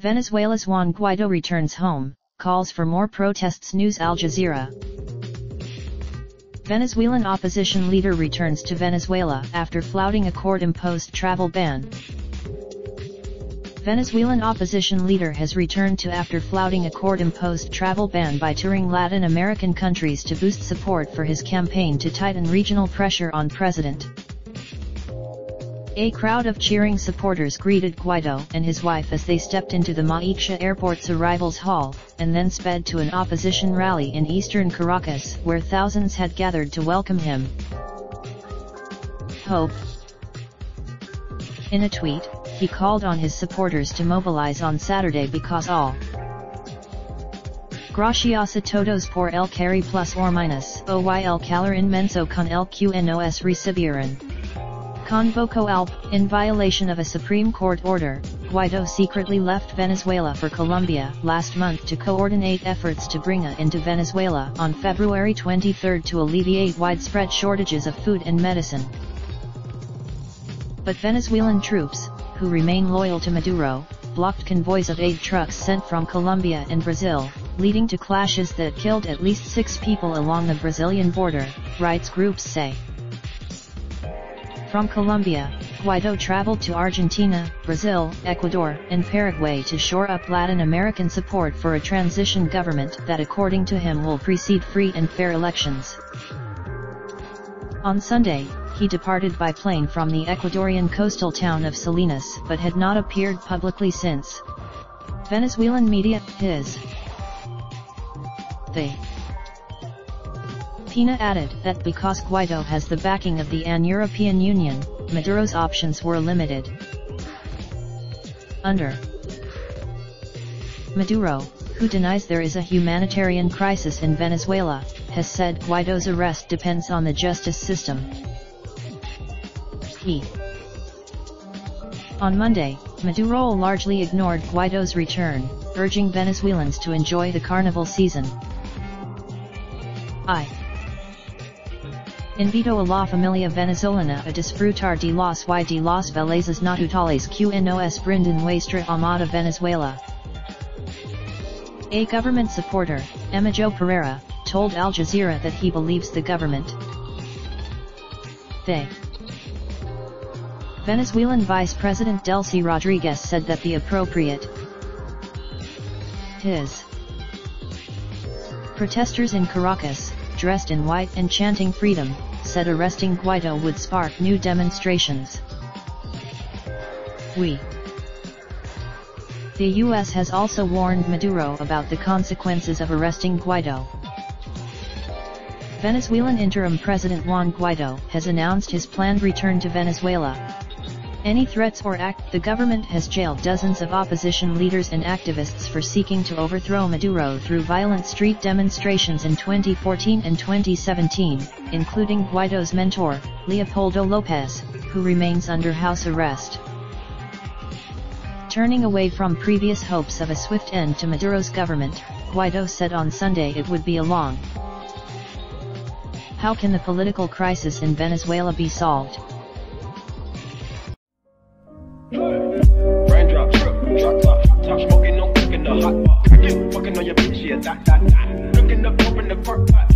Venezuela's Juan Guaido returns home, calls for more protests. News Al Jazeera. Venezuelan opposition leader returns to Venezuela after flouting a court-imposed travel ban. Venezuelan opposition leader has returned to after flouting a court-imposed travel ban by touring Latin American countries to boost support for his campaign to tighten regional pressure on President. A crowd of cheering supporters greeted Guaido and his wife as they stepped into the Maiquetía Airport's arrivals hall, and then sped to an opposition rally in eastern Caracas where thousands had gathered to welcome him. Hope. In a tweet, he called on his supporters to mobilize on Saturday because all Gracias a todos por el carry plus or minus oy el calor inmenso con el que nos recibieron. Convocó al, in violation of a Supreme Court order, Guaido secretly left Venezuela for Colombia last month to coordinate efforts to bring aid into Venezuela on February 23 to alleviate widespread shortages of food and medicine. But Venezuelan troops, who remain loyal to Maduro, blocked convoys of aid trucks sent from Colombia and Brazil, leading to clashes that killed at least 6 people along the Brazilian border, rights groups say. From Colombia, Guaido traveled to Argentina, Brazil, Ecuador, and Paraguay to shore up Latin American support for a transition government that according to him will precede free and fair elections. On Sunday, he departed by plane from the Ecuadorian coastal town of Salinas but had not appeared publicly since. Venezuelan media, they. Pina added that because Guaido has the backing of the European Union, Maduro's options were limited. Under Maduro, who denies there is a humanitarian crisis in Venezuela, has said Guaido's arrest depends on the justice system. On Monday, Maduro largely ignored Guaido's return, urging Venezuelans to enjoy the carnival season. Invito a la familia venezolana a disfrutar de las bellezas naturales que nos brindan nuestra amada Venezuela. A government supporter, Emijo Pereira, told Al Jazeera that he believes the government. Venezuelan Vice President Delcy Rodriguez said that the appropriate protesters in Caracas, dressed in white and chanting freedom, said arresting Guaido would spark new demonstrations. The U.S. has also warned Maduro about the consequences of arresting Guaido. Venezuelan interim President Juan Guaido has announced his planned return to Venezuela. Any threats or act, the government has jailed dozens of opposition leaders and activists for seeking to overthrow Maduro through violent street demonstrations in 2014 and 2017, including Guaido's mentor, Leopoldo López, who remains under house arrest. Turning away from previous hopes of a swift end to Maduro's government, Guaido said on Sunday it would be a long. How can the political crisis in Venezuela be solved? Raindrop, drop top smoking, no cooking the hot pot. Fucking on your bitch, yeah, that. Looking up, open the park pot.